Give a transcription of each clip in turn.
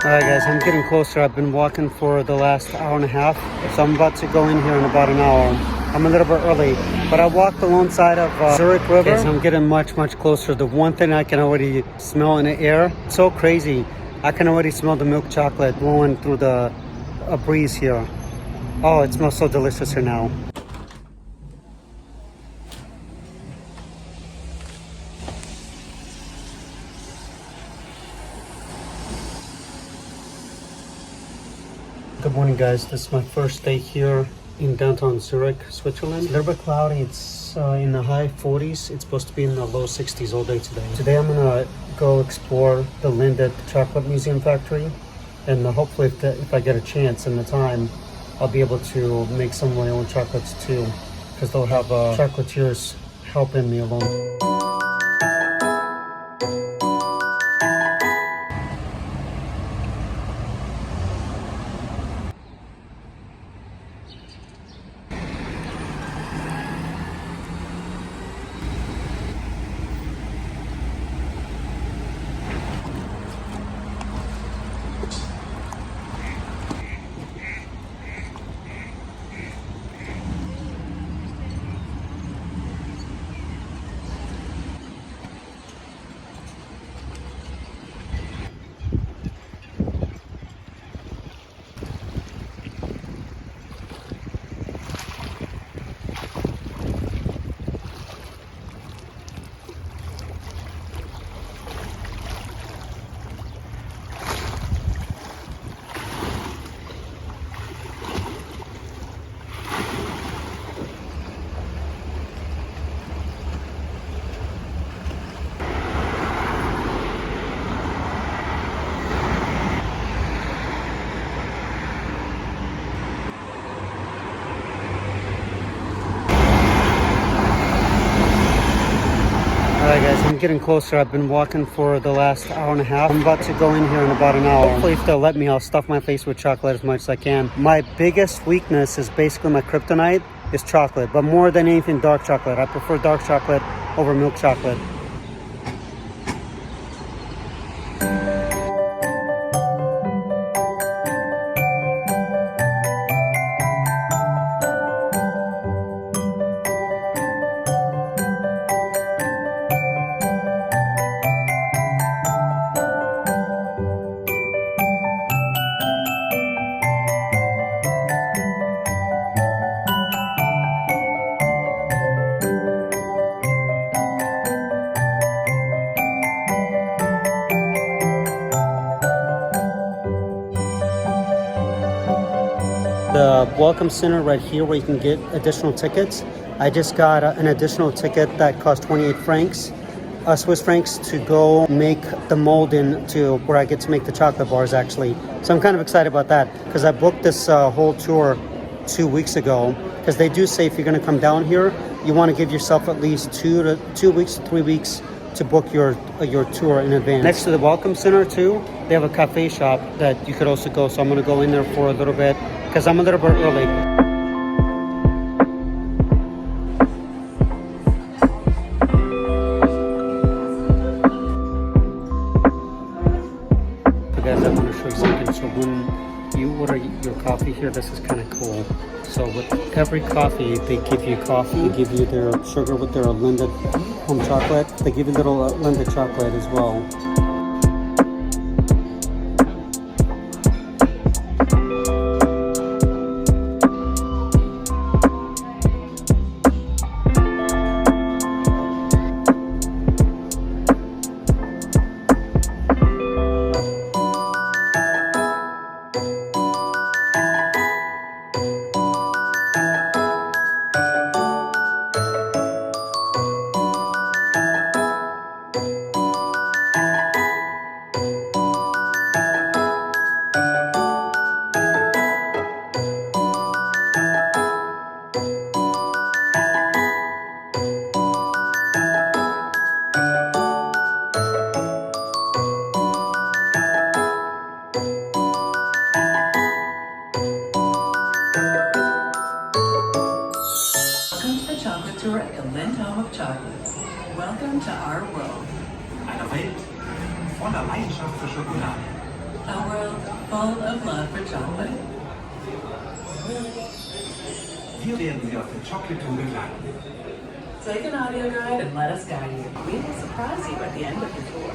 Alright guys, I'm getting closer. I've been walking for the last hour and a half, so I'm about to go in here in about an hour. I'm a little bit early, but I walked alongside of Zurich River, okay, so I'm getting much closer. The one thing I can already smell in the air, it's so crazy. I can already smell the milk chocolate blowing through the breeze here. Oh, it smells so delicious here now. Good morning guys, this is my first day here in downtown Zurich, Switzerland. It's a little bit cloudy, it's in the high 40s. It's supposed to be in the low 60s all day today. Today I'm gonna go explore the Lindt chocolate museum factory, and hopefully if I get a chance and the time, I'll be able to make some of my own chocolates too, because they'll have chocolatiers helping me along. Alright guys, I'm getting closer. I've been walking for the last hour and a half. I'm about to go in here in about an hour. Hopefully if they'll let me, I'll stuff my face with chocolate as much as I can. My biggest weakness is basically my kryptonite is chocolate, but more than anything dark chocolate. I prefer dark chocolate over milk chocolate. The welcome center right here where you can get additional tickets. I just got an additional ticket that cost 28 francs, Swiss francs, to go make the mold into where I get to make the chocolate bars actually. So I'm kind of excited about that because I booked this whole tour 2 weeks ago, because they do say if you're going to come down here, you want to give yourself at least 2 weeks to 3 weeks to book your tour in advance. Next to the welcome center too, they have a cafe shop that you could also go. So I'm going to go in there for a little bit because I'm a little bit early. So guys, I want to show you something. So when you order your coffee here, this is kind of cool. So with every coffee, they give you coffee, they give you their sugar with their Lindt home chocolate. They give you little Lindt chocolate as well. tour at the Lindt Home of Chocolate. Welcome to our world. Eine Welt voller Leidenschaft für Schokolade. A world full of love for chocolate. Wir werden Sie auf den Chocolate Tour begleiten. Take an audio guide and let us guide you. We will surprise you at the end of the tour.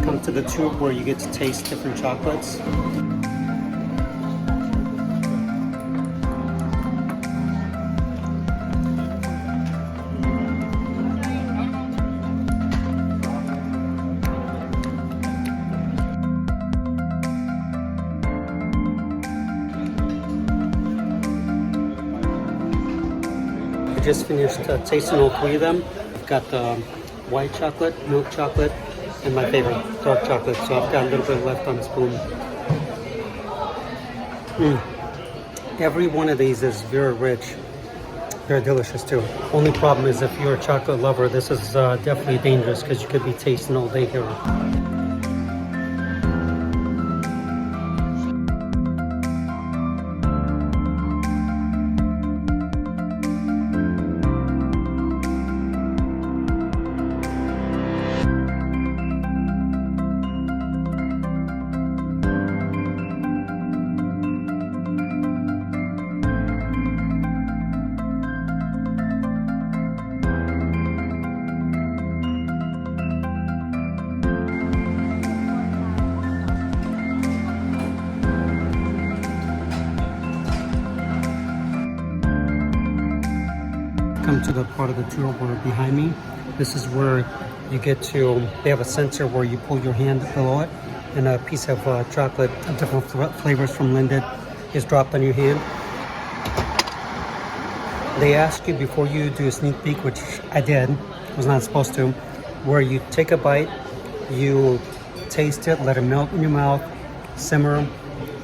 Come to the tube where you get to taste different chocolates. I just finished tasting all three of them. I've got the white chocolate, milk chocolate, and my favorite, dark chocolate. So I've got a little bit left on the spoon. Every one of these is very rich. They're delicious too. Only problem is if you're a chocolate lover, this is definitely dangerous because you could be tasting all day here. Come to the part of the tour where behind me, this is where you get to, they have a sensor where you pull your hand below it and a piece of chocolate of different flavors from Lindt is dropped on your hand. They ask you before you do a sneak peek, which I did, was not supposed to, where you take a bite, you taste it, let it melt in your mouth, simmer,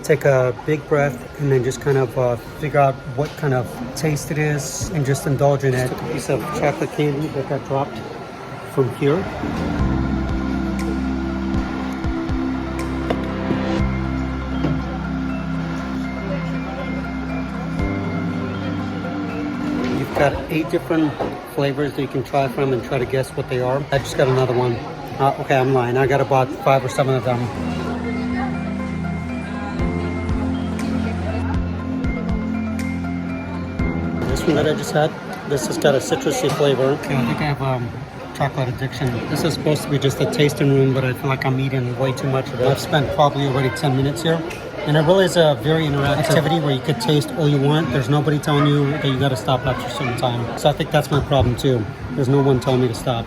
take a big breath, and then just kind of figure out what kind of taste it is and just indulge in it. Took a piece of chocolate candy that got dropped from here. You've got 8 different flavors that you can try from and try to guess what they are. I just got another one. Okay, I'm lying. I got about 5 or 7 of them. That I just had. This has got a citrusy flavor. Okay, I think I have chocolate addiction. This is supposed to be just a tasting room, but I feel like I'm eating way too much of it. I've spent probably already 10 minutes here. And it really is a very interactive activity where you could taste all you want. There's nobody telling you that you got to stop after a certain time. So I think that's my problem too. There's no one telling me to stop.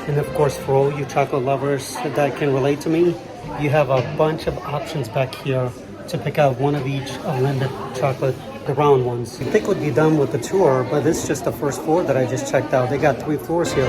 And of course, for all you chocolate lovers that can relate to me, you have a bunch of options back here to pick out one of each of Lindt chocolate, the round ones. You'd think would be done with the tour, but this is just the first floor that I just checked out. They got 3 floors here.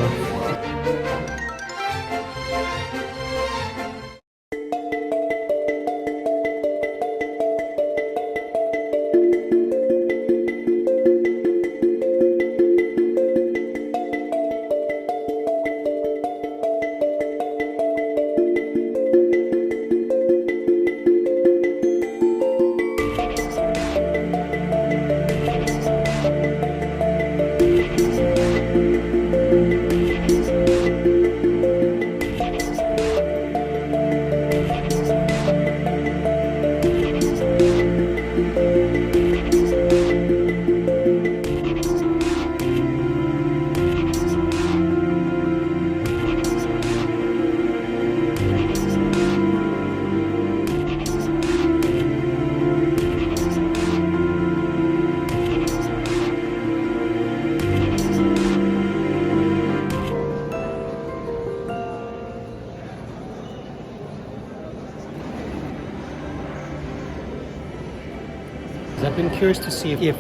I've been curious to see if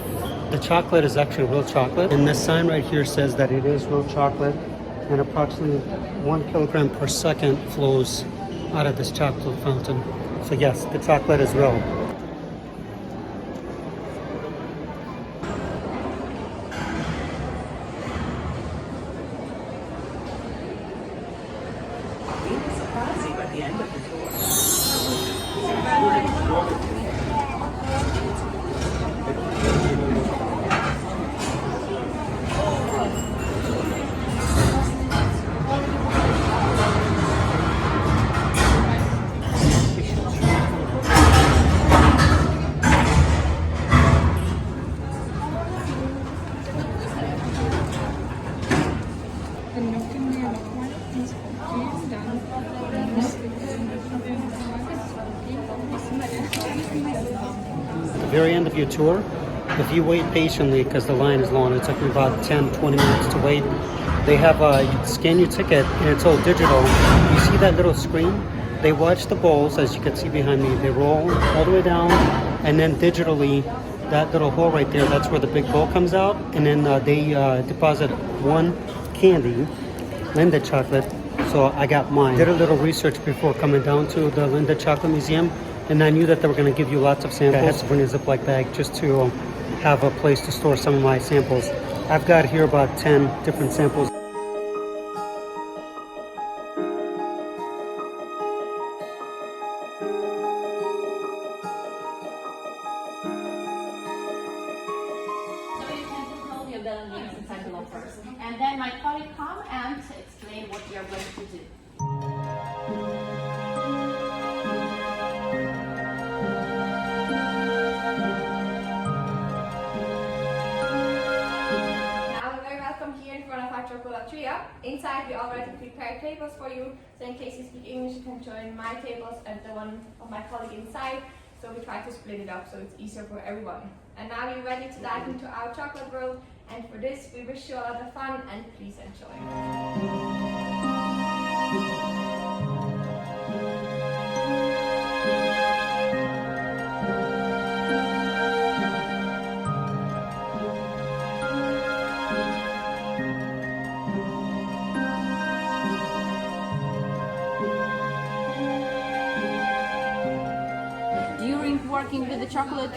the chocolate is actually real chocolate. And this sign right here says that it is real chocolate, and approximately 1 kilogram per second flows out of this chocolate fountain. So yes, the chocolate is real. We will surprise you at the end of the tour. the very end of your tour, if you wait patiently, because the line is long, it took me about 10-20 minutes to wait. They have you scan your ticket and it's all digital. You see that little screen? They watch the bowls, as you can see behind me. They roll all the way down, and then digitally, that little hole right there, that's where the big bowl comes out. And then they deposit one candy, Lindt chocolate. So I got mine. Did a little research before coming down to the Lindt Chocolate Museum, and I knew that they were going to give you lots of samples. I had to bring a Ziploc bag just to have a place to store some of my samples. I've got here about 10 different samples. Inside below first. And then my colleague come and explain what we are going to do. Now we're very welcome here in front of our chocolateria. Inside we already prepared tables for you, so in case you speak English you can join my tables and the one of my colleague inside. So we try to split it up so it's easier for everyone. And now you're ready to dive into our chocolate world. And for this, we wish you a lot of fun and please enjoy. During working with the chocolate,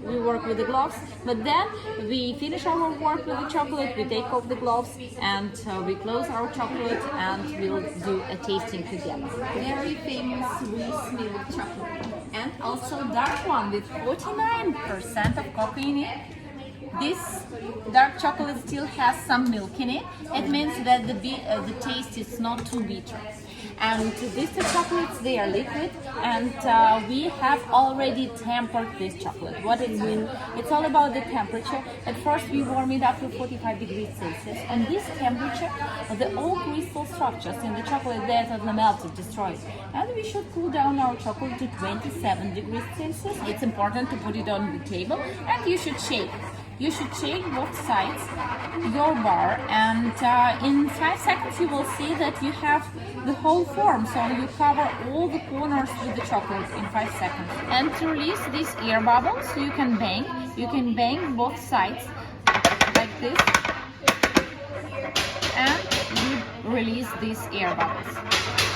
we work with the gloves, but then we finish our work with the chocolate, we take off the gloves and we close our chocolate and we'll do a tasting together. Very famous Swiss milk chocolate and also dark one with 49% of cocoa in it. This dark chocolate still has some milk in it. It means that the taste is not too bitter. And these two chocolates, they are liquid, and we have already tempered this chocolate. What it means? It's all about the temperature. At first we warm it up to 45 degrees Celsius, and this temperature, the all crystal structures in the chocolate that are melted, destroyed. And we should cool down our chocolate to 27 degrees Celsius. It's important to put it on the table, and you should shake. You should shake both sides, your bar, and in 5 seconds you will see that you have the whole form. So you cover all the corners with the chocolate in 5 seconds. And to release these air bubbles, you can bang both sides like this, and you release these air bubbles.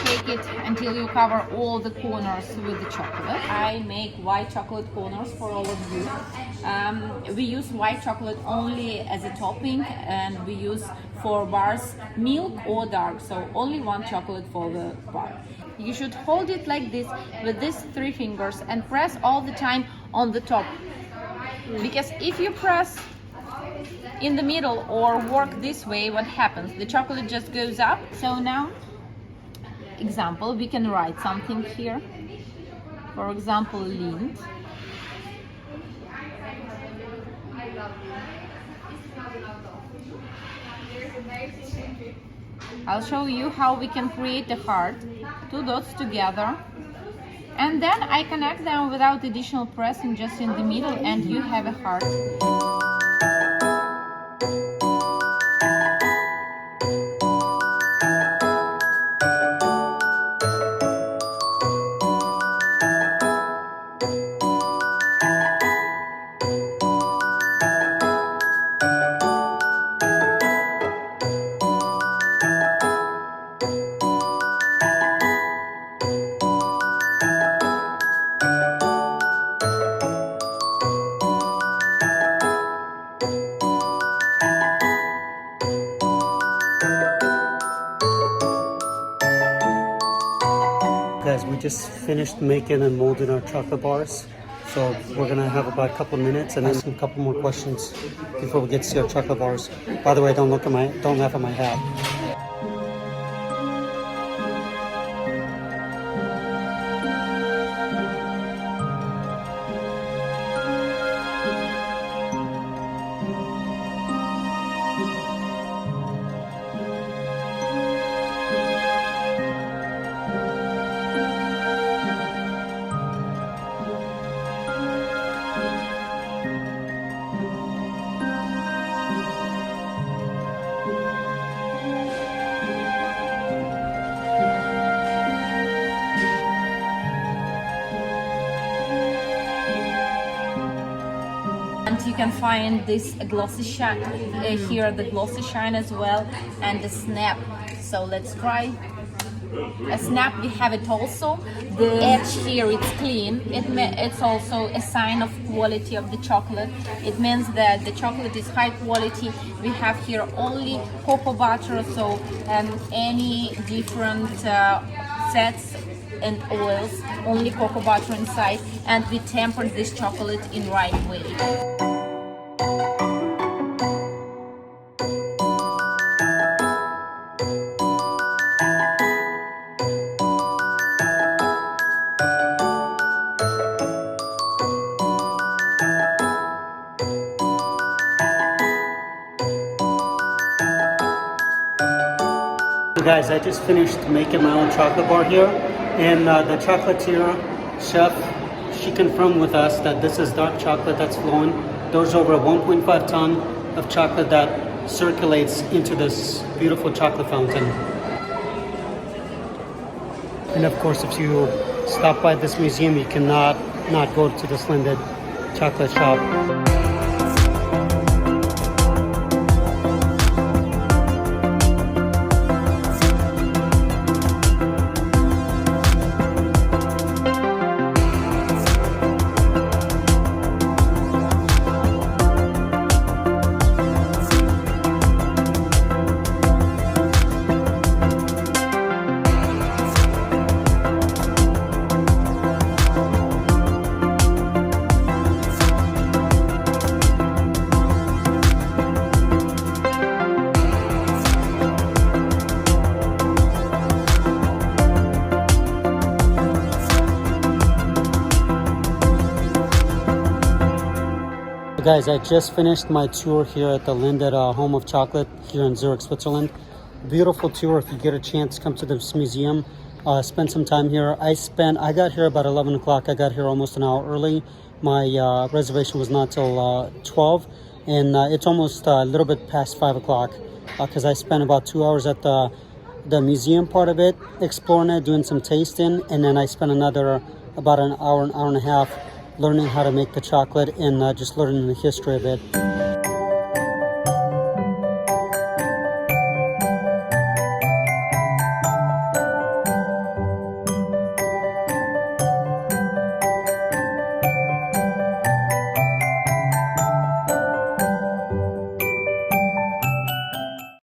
Take it until you cover all the corners with the chocolate. I make white chocolate corners for all of you. We use white chocolate only as a topping, and we use for bars milk or dark, so only one chocolate for the bar. You should hold it like this with these 3 fingers and press all the time on the top, because if you press in the middle or work this way, what happens? The chocolate just goes up. So now, example, we can write something here. For example, Lindt. I'll show you how we can create a heart, 2 dots together, and then I connect them without additional pressing, just in the middle, and you have a heart. Guys, we just finished making and molding our chocolate bars. So we're gonna have about a couple of minutes and ask a couple more questions before we get to see our chocolate bars. By the way, don't laugh at my hat. And you can find this glossy shine here, the glossy shine as well, and the snap. So let's try. A snap, we have it also. The edge here, it's clean. It's also a sign of quality of the chocolate. It means that the chocolate is high quality. We have here only cocoa butter, so any different fats and oils, only cocoa butter inside, and we tempered this chocolate in right way. Guys, I just finished making my own chocolate bar here, and the chocolatier chef, she confirmed with us that this is dark chocolate that's flowing. There's over 1.5 ton of chocolate that circulates into this beautiful chocolate fountain. And of course, if you stop by this museum, you cannot not go to this Lindt chocolate shop. Guys, I just finished my tour here at the Lindt Home of Chocolate here in Zurich, Switzerland. Beautiful tour. If you get a chance, come to this museum, spend some time here. I got here about 11 o'clock. I got here almost an hour early. My reservation was not till 12, and it's almost a little bit past 5 o'clock because I spent about 2 hours at the museum part of it, exploring it, doing some tasting, and then I spent another about an hour and a half learning how to make the chocolate and just learning the history of it.